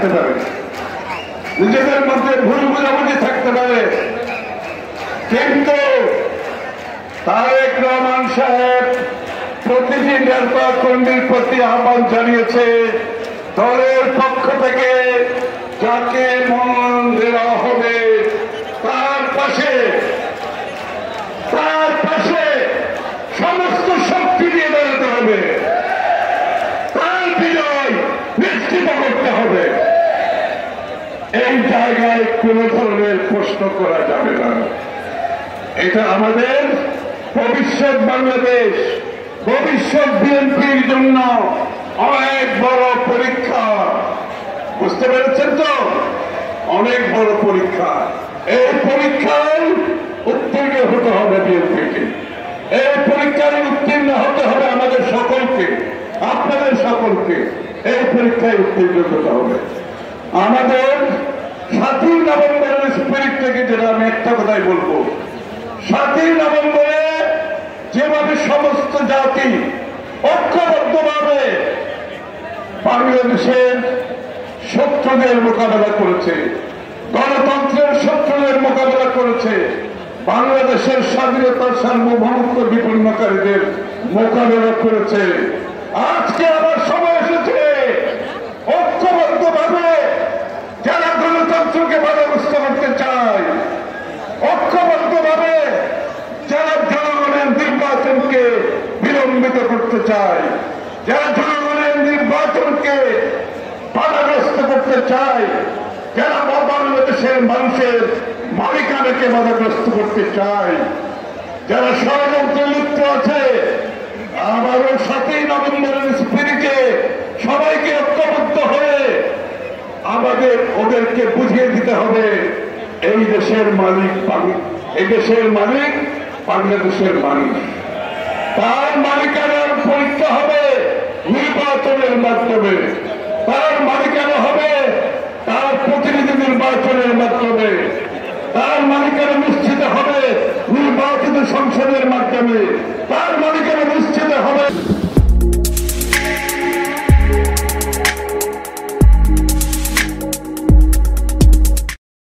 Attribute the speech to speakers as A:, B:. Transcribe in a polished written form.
A: থাকতে পারে, নিজেদের মধ্যে ভুল বোঝাবুঝি থাকতে পারে, কিন্তু তারেক রহমান সাহেব প্রতিটি নেতা কর্মীর প্রতি আহ্বান জানিয়েছে দলের পক্ষ থেকে যাকে মনোনয়ন দেওয়া হবে তার পাশে সমস্ত শক্তি দিয়ে দাঁড়াতে হবে, তার বিজয় নিশ্চিত করতে হবে। এই জায়গায় কোন ধরনের প্রশ্ন করা যাবে না। এটা আমাদের ভবিষ্যৎ বাংলাদেশ, ভবিষ্যৎ বিএনপির জন্য অনেক বড় পরীক্ষা। বুঝতে পেরেছেন তো? অনেক বড় পরীক্ষা। এই পরীক্ষায় উত্তীর্ণ হতে হবে বিএনপিকে, এই পরীক্ষায় উত্তীর্ণ হতে হবে আমাদের সকলকে, আপনাদের সকলকে এই পরীক্ষায় উত্তীর্ণ হতে হবে। আমাদের 7ই নভেম্বরের স্পিরিট থেকে যেটা আমি একটা কথাই বলবো, 7ই নভেম্বরে যেভাবে সমস্ত জাতি ঐক্যবদ্ধভাবে বাংলাদেশের শত্রুদের মোকাবেলা করেছে, গণতন্ত্রের শত্রুদের মোকাবেলা করেছে, বাংলাদেশের স্বাধীনতার সার্বভৌমত্ব বিপন্নকারীদের মোকাবেলা করেছে, আজকে আবার সময় এসেছে ঐক্যবদ্ধভাবে যারা গণতন্ত্রকে বাধাগ্রস্ত করতে চায়, ঐক্যবদ্ধভাবে যারা জনগণের নির্বাচনকে বিলম্বিত করতে চায়, যারা জনগণের নির্বাচনকে বাধাগ্রস্ত করতে চায়, যারা বাংলাদেশের মানুষের মালিকানাকে বাধাগ্রস্ত করতে চায়, যারা ষড়যন্ত্রে লিপ্ত আছে, আবারও 7ই নভেম্বরের স্পিরিটে সবাইকে ঐক্যবদ্ধ হয়ে আমাদের ওদেরকে বুঝিয়ে দিতে হবে এই দেশের মালিক বাংলাদেশের মানুষ, তার মালিকানার পরীক্ষা হবে নির্বাচনের মাধ্যমে, তার মালিকানা হবে তার প্রতিনিধি নির্বাচনের মাধ্যমে, তার মালিকানা নিশ্চিত হবে নির্বাচিত সংসদের মাধ্যমে, তার মালিকানা